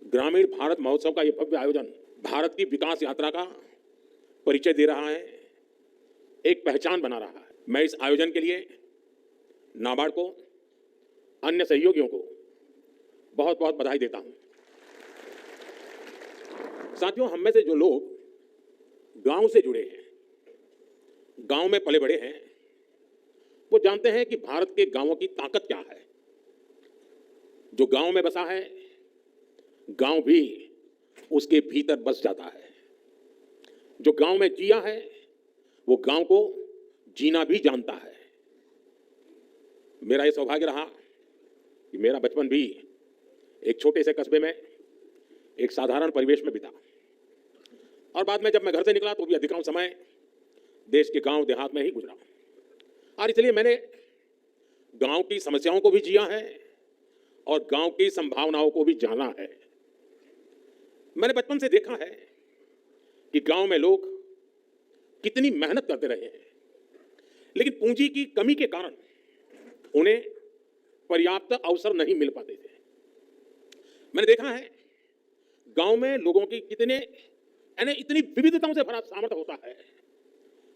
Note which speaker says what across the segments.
Speaker 1: ग्रामीण भारत महोत्सव का ये भव्य आयोजन भारत की विकास यात्रा का परिचय दे रहा है, एक पहचान बना रहा है। मैं इस आयोजन के लिए नाबार्ड को, अन्य सहयोगियों को बहुत बहुत बधाई देता हूं। साथियों, हम में से जो लोग गांव से जुड़े हैं, गांव में पले बड़े हैं, वो जानते हैं कि भारत के गांवों की ताकत क्या है। जो गांव में बसा है, गांव भी उसके भीतर बस जाता है। जो गांव में जिया है, वो गांव को जीना भी जानता है। मेरा यह सौभाग्य रहा कि मेरा बचपन भी एक छोटे से कस्बे में, एक साधारण परिवेश में बीता, और बाद में जब मैं घर से निकला तो भी अधिकांश समय देश के गांव देहात में ही गुजरा। और इसलिए मैंने गांव की समस्याओं को भी जिया है और गांव की संभावनाओं को भी जाना है। मैंने बचपन से देखा है कि गांव में लोग कितनी मेहनत करते रहे हैं, लेकिन पूंजी की कमी के कारण उन्हें पर्याप्त अवसर नहीं मिल पाते थे। मैंने देखा है गांव में लोगों की इतनी विविधताओं से भरा सामर्थ्य होता है,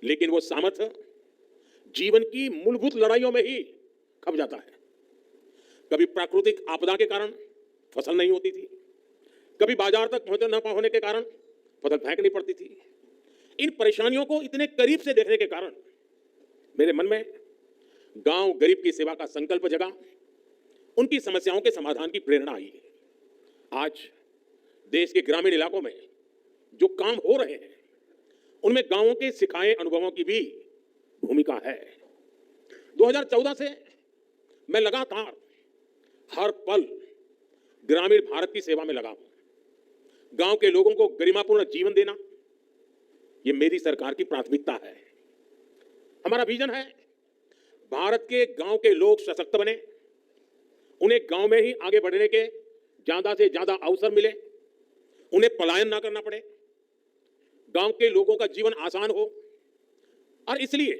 Speaker 1: लेकिन वो सामर्थ्य जीवन की मूलभूत लड़ाइयों में ही खप जाता है। कभी प्राकृतिक आपदा के कारण फसल नहीं होती थी, कभी बाजार तक पहुंच न होने के कारण फसल फेंकनी पड़ती थी। इन परेशानियों को इतने करीब से देखने के कारण मेरे मन में गांव गरीब की सेवा का संकल्प जगा, उनकी समस्याओं के समाधान की प्रेरणा आई। आज देश के ग्रामीण इलाकों में जो काम हो रहे हैं, उनमें गांवों के सिखाए अनुभवों की भी भूमिका है। 2014 से मैं लगातार हर पल ग्रामीण भारत की सेवा में लगा हूं। गांव के लोगों को गरिमापूर्ण जीवन देना, यह मेरी सरकार की प्राथमिकता है। हमारा विजन है भारत के गांव के लोग सशक्त बने, उन्हें गांव में ही आगे बढ़ने के ज्यादा से ज्यादा अवसर मिले, उन्हें पलायन ना करना पड़े, गांव के लोगों का जीवन आसान हो। और इसलिए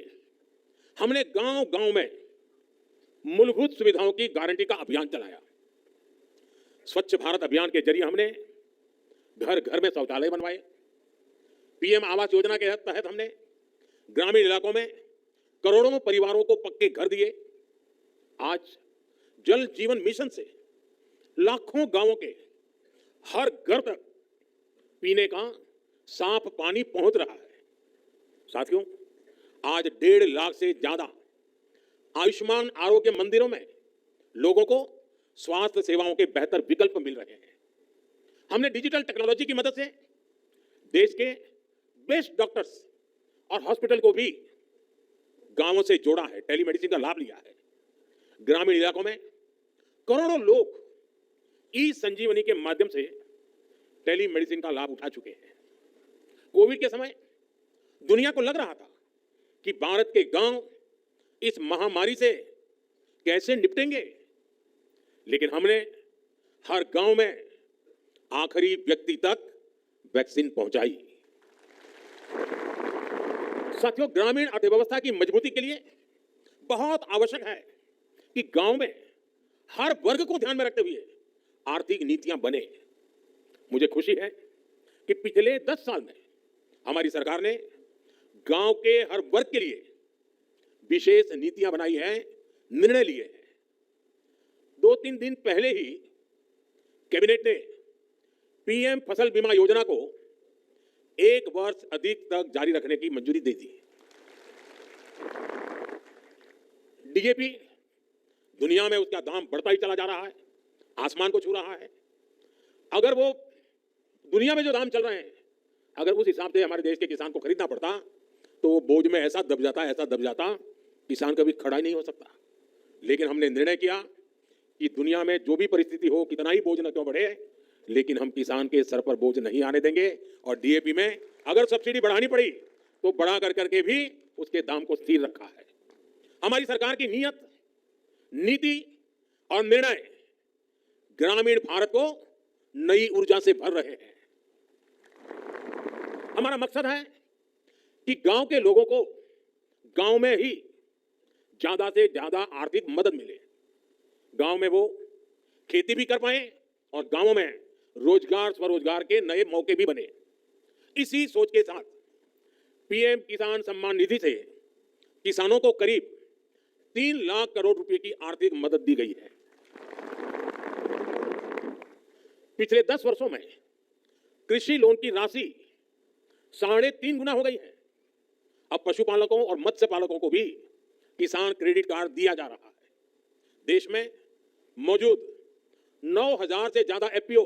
Speaker 1: हमने गांव गांव में मूलभूत सुविधाओं की गारंटी का अभियान चलाया। स्वच्छ भारत अभियान के जरिए हमने घर घर में शौचालय बनवाए। पीएम आवास योजना के तहत हमने ग्रामीण इलाकों में करोड़ों परिवारों को पक्के घर दिए। आज जल जीवन मिशन से लाखों गांवों के हर घर तक पीने का साफ पानी पहुंच रहा है। साथियों, आज 1.5 लाख से ज्यादा आयुष्मान आरोग्य मंदिरों में लोगों को स्वास्थ्य सेवाओं के बेहतर विकल्प मिल रहे हैं। हमने डिजिटल टेक्नोलॉजी की मदद से देश के बेस्ट डॉक्टर्स और हॉस्पिटल को भी गांवों से जोड़ा है, टेलीमेडिसिन का लाभ लिया है। ग्रामीण इलाकों में करोड़ों लोग ई संजीवनी के माध्यम से टेलीमेडिसिन का लाभ उठा चुके हैं। कोविड के समय दुनिया को लग रहा था कि भारत के गांव इस महामारी से कैसे निपटेंगे, लेकिन हमने हर गांव में आखिरी व्यक्ति तक वैक्सीन पहुंचाई। साथियों, ग्रामीण अर्थव्यवस्था की मजबूती के लिए बहुत आवश्यक है कि गांव में हर वर्ग को ध्यान में रखते हुए आर्थिक नीतियां बने। मुझे खुशी है कि पिछले 10 साल में हमारी सरकार ने गांव के हर वर्ग के लिए विशेष नीतियां बनाई हैं, निर्णय लिए हैं। 2-3 दिन पहले ही कैबिनेट ने पीएम फसल बीमा योजना को 1 वर्ष अधिक तक जारी रखने की मंजूरी दे दी। डीएपी दुनिया में उसका दाम बढ़ता ही चला जा रहा है, आसमान को छू रहा है। अगर वो दुनिया में जो दाम चल रहे हैं, अगर उस हिसाब से हमारे देश के किसान को खरीदना पड़ता तो वो बोझ में ऐसा दब जाता किसान कभी खड़ा ही नहीं हो सकता। लेकिन हमने निर्णय किया कि दुनिया में जो भी परिस्थिति हो, कितना ही बोझ न क्यों बढ़े, लेकिन हम किसान के सर पर बोझ नहीं आने देंगे। और डीएपी में अगर सब्सिडी बढ़ानी पड़ी तो बढ़ा करके भी उसके दाम को स्थिर रखा है। हमारी सरकार की नीयत, नीति और निर्णय ग्रामीण भारत को नई ऊर्जा से भर रहे हैं। हमारा मकसद है कि गांव के लोगों को गांव में ही ज्यादा से ज्यादा आर्थिक मदद मिले, गांव में वो खेती भी कर पाए और गांवों में रोजगार स्वरोजगार के नए मौके भी बने। इसी सोच के साथ पीएम किसान सम्मान निधि से किसानों को करीब 3 लाख करोड़ रुपए की आर्थिक मदद दी गई है। पिछले 10 वर्षों में कृषि लोन की राशि 3.5 गुना हो गई है। अब पशुपालकों और मत्स्य पालकों को भी किसान क्रेडिट कार्ड दिया जा रहा है। देश में मौजूद 9,000 से ज्यादा एफपीओ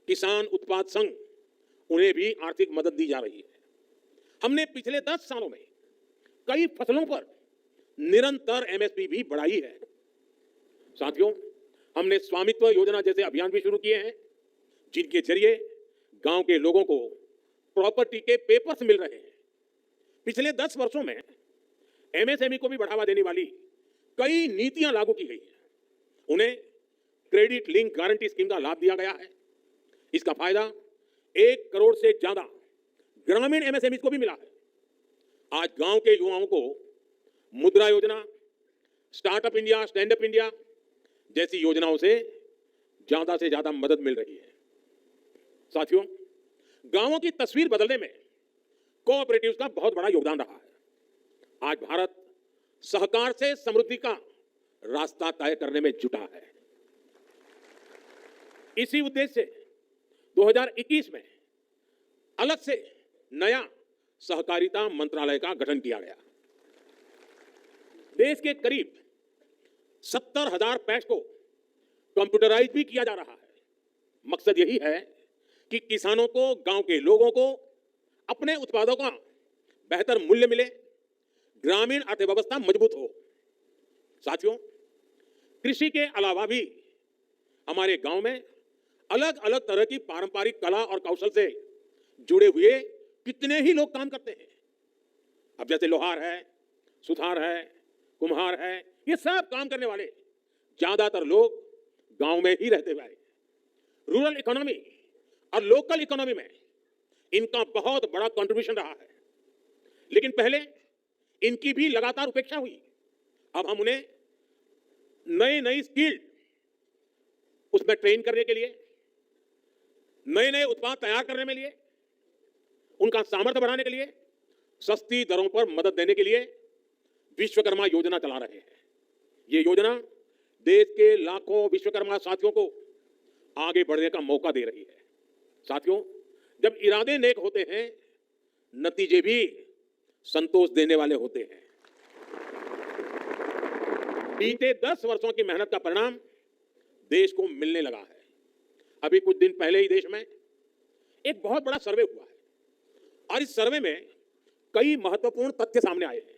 Speaker 1: किसान उत्पाद संघ, उन्हें भी आर्थिक मदद दी जा रही है। हमने पिछले 10 सालों में कई फसलों पर निरंतर एमएसपी भी बढ़ाई है। साथियों, हमने स्वामित्व योजना जैसे अभियान भी शुरू किए हैं, जिनके जरिए गांव के लोगों को प्रॉपर्टी के पेपर्स मिल रहे हैं। पिछले 10 वर्षों में एमएसएमई को भी बढ़ावा देने वाली कई नीतियां लागू की गई हैं। उन्हें क्रेडिट लिंक गारंटी स्कीम का लाभ दिया गया है। इसका फायदा 1 करोड़ से ज्यादा ग्रामीण एमएसएमई को भी मिला है। आज गांव के युवाओं को मुद्रा योजना, startup India, stand up India जैसी योजनाओं से ज्यादा मदद मिल रही है। साथियों, गांवों की तस्वीर बदलने में कोऑपरेटिव्स का बहुत बड़ा योगदान रहा है। आज भारत सहकार से समृद्धि का रास्ता तय करने में जुटा है। इसी उद्देश्य से 2021 में अलग से नया सहकारिता मंत्रालय का गठन किया गया। देश के करीब 70,000 पैक्स को कंप्यूटराइज भी किया जा रहा है। मकसद यही है कि किसानों को, गांव के लोगों को अपने उत्पादों का बेहतर मूल्य मिले, ग्रामीण अर्थव्यवस्था मजबूत हो। साथियों, कृषि के अलावा भी हमारे गांव में अलग अलग तरह की पारंपरिक कला और कौशल से जुड़े हुए कितने ही लोग काम करते हैं। अब जैसे लोहार है, सुथार है, कुम्हार है, ये सब काम करने वाले ज्यादातर लोग गांव में ही रहते हुए। रूरल इकोनॉमी और लोकल इकोनॉमी में इनका बहुत बड़ा कंट्रीब्यूशन रहा है, लेकिन पहले इनकी भी लगातार उपेक्षा हुई। अब हम उन्हें नई स्किल उसमें ट्रेन करने के लिए, नए उत्पाद तैयार करने में लिए, उनका सामर्थ्य बढ़ाने के लिए, सस्ती दरों पर मदद देने के लिए विश्वकर्मा योजना चला रहे हैं। ये योजना देश के लाखों विश्वकर्मा साथियों को आगे बढ़ने का मौका दे रही है। साथियों, जब इरादे नेक होते हैं, नतीजे भी संतोष देने वाले होते हैं। बीते 10 वर्षों की मेहनत का परिणाम देश को मिलने लगा है। अभी कुछ दिन पहले ही देश में एक बहुत बड़ा सर्वे हुआ है और इस सर्वे में कई महत्वपूर्ण तथ्य सामने आए हैं।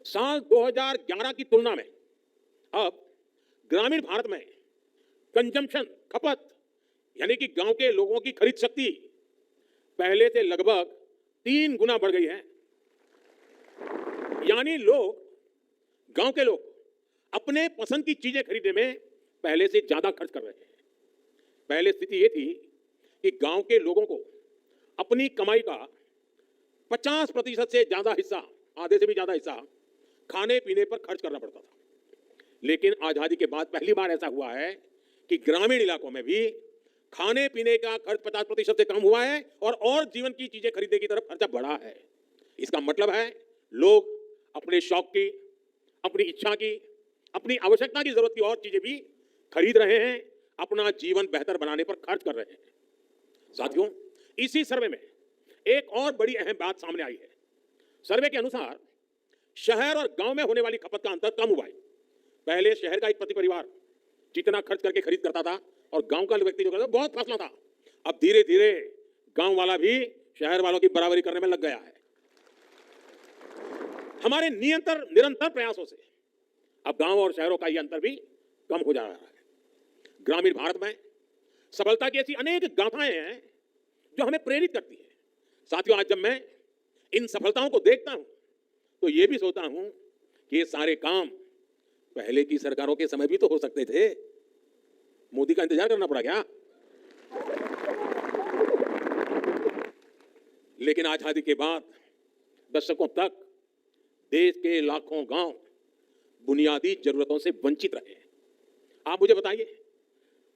Speaker 1: साल 2011 की तुलना में अब ग्रामीण भारत में कंजम्पशन, खपत, यानी कि गांव के लोगों की खरीद शक्ति पहले से लगभग 3 गुना बढ़ गई है। यानी गांव के लोग अपने पसंद की चीजें खरीदने में पहले से ज्यादा खर्च कर रहे हैं। पहले स्थिति यह थी कि गांव के लोगों को अपनी कमाई का 50% से ज्यादा हिस्सा, आधे से भी ज्यादा हिस्सा खाने पीने पर खर्च करना पड़ता था। लेकिन आजादी के बाद पहली बार ऐसा हुआ है कि ग्रामीण इलाकों में भी खाने पीने का खर्च 50% से कम हुआ है और जीवन की चीजें खरीदने की तरफ खर्चा बढ़ा है। इसका मतलब है लोग अपने शौक की, अपनी इच्छा की, अपनी आवश्यकता की जरूरत की और चीजें भी खरीद रहे हैं, अपना जीवन बेहतर बनाने पर खर्च कर रहे हैं। साथियों, इसी सर्वे में एक और बड़ी अहम बात सामने आई है। सर्वे के अनुसार शहर और गांव में होने वाली खपत का अंतर कम हुआ है। पहले शहर का एक प्रति परिवार जितना खर्च करके खरीद करता था और गांव का व्यक्ति जो करता था, बहुत फासला था। अब धीरे धीरे गांव वाला भी शहर वालों की बराबरी करने में लग गया है। हमारे निरंतर प्रयासों से अब गांव और शहरों का यह अंतर भी कम हो जा रहा है। ग्रामीण भारत में सफलता की ऐसी अनेक गाथाएं हैं जो हमें प्रेरित करती हैं। साथियों, आज जब मैं इन सफलताओं को देखता हूं तो यह भी सोचता हूं कि ये सारे काम पहले की सरकारों के समय भी तो हो सकते थे। मोदी का इंतजार करना पड़ा क्या? लेकिन आजादी के बाद दशकों तक देश के लाखों गांव बुनियादी जरूरतों से वंचित रहे हैं। आप मुझे बताइए,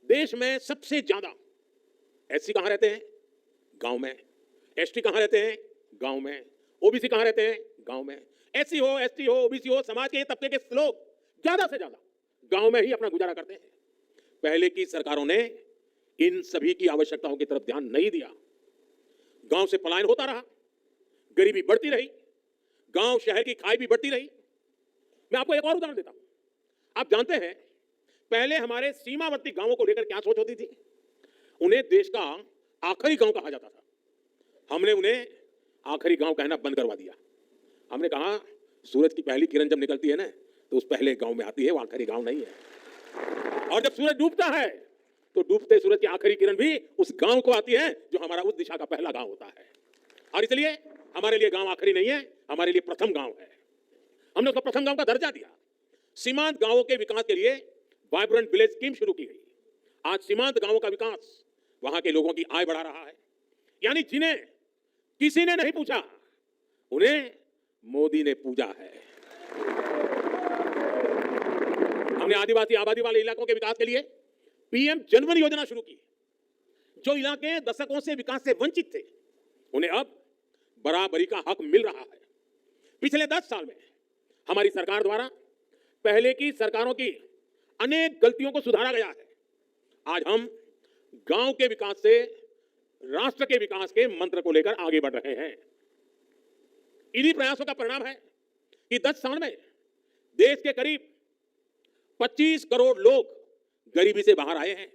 Speaker 1: देश में सबसे ज्यादा एससी कहाँ रहते हैं? गांव में। एसटी कहाँ रहते हैं? गांव में। ओबीसी कहाँ रहते हैं? गांव में। एससी हो, एसटी हो, ओबीसी हो, समाज के तबके के लोग ज्यादा से ज्यादा गांव में ही अपना गुजारा करते हैं। पहले की सरकारों ने इन सभी की आवश्यकताओं की तरफ ध्यान नहीं दिया। गांव से पलायन होता रहा, गरीबी बढ़ती रही, गांव शहर की खाई भी बढ़ती रही। मैं आपको एक और उदाहरण देता हूं। आप जानते हैं पहले हमारे सीमावर्ती गांवों को लेकर क्या सोच होती थी? उन्हें देश का आखिरी गांव कहा जाता था। हमने उन्हें आखिरी गांव कहना बंद करवा दिया। हमने कहा सूरज की पहली किरण जब निकलती है ना तो उस पहले गांव में आती है, वो आखिरी गांव नहीं है। और जब सूरज डूबता है तो डूबते सूरज की आखिरी किरण भी उस गांव को आती है जो हमारा उस दिशा का पहला गांव होता है। और इसलिए हमारे लिए गांव आखिरी नहीं है, हमारे लिए प्रथम गांव है। हमने उसको प्रथम गांव का दर्जा दिया। सीमांत गांवों के विकास के लिए वाइब्रेंट विलेज स्कीम शुरू की गई। आज सीमांत गांवों का विकास वहां के लोगों की आय बढ़ा रहा है। यानी जिन्हें किसी ने नहीं पूछा उन्हें मोदी ने पूजा है। हमने आदिवासी आबादी वाले इलाकों के विकास के लिए पीएम जनवन योजना शुरू की। जो इलाके दशकों से विकास से वंचित थे उन्हें अब बराबरी का हक मिल रहा है। पिछले 10 साल में हमारी सरकार द्वारा पहले की सरकारों की अनेक गलतियों को सुधारा गया है। आज हम गांव के विकास से राष्ट्र के विकास के मंत्र को लेकर आगे बढ़ रहे हैं। इन्हीं प्रयासों का परिणाम है कि 10 साल में देश के करीब 25 करोड़ लोग गरीबी से बाहर आए हैं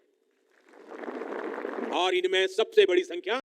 Speaker 1: और इनमें सबसे बड़ी संख्या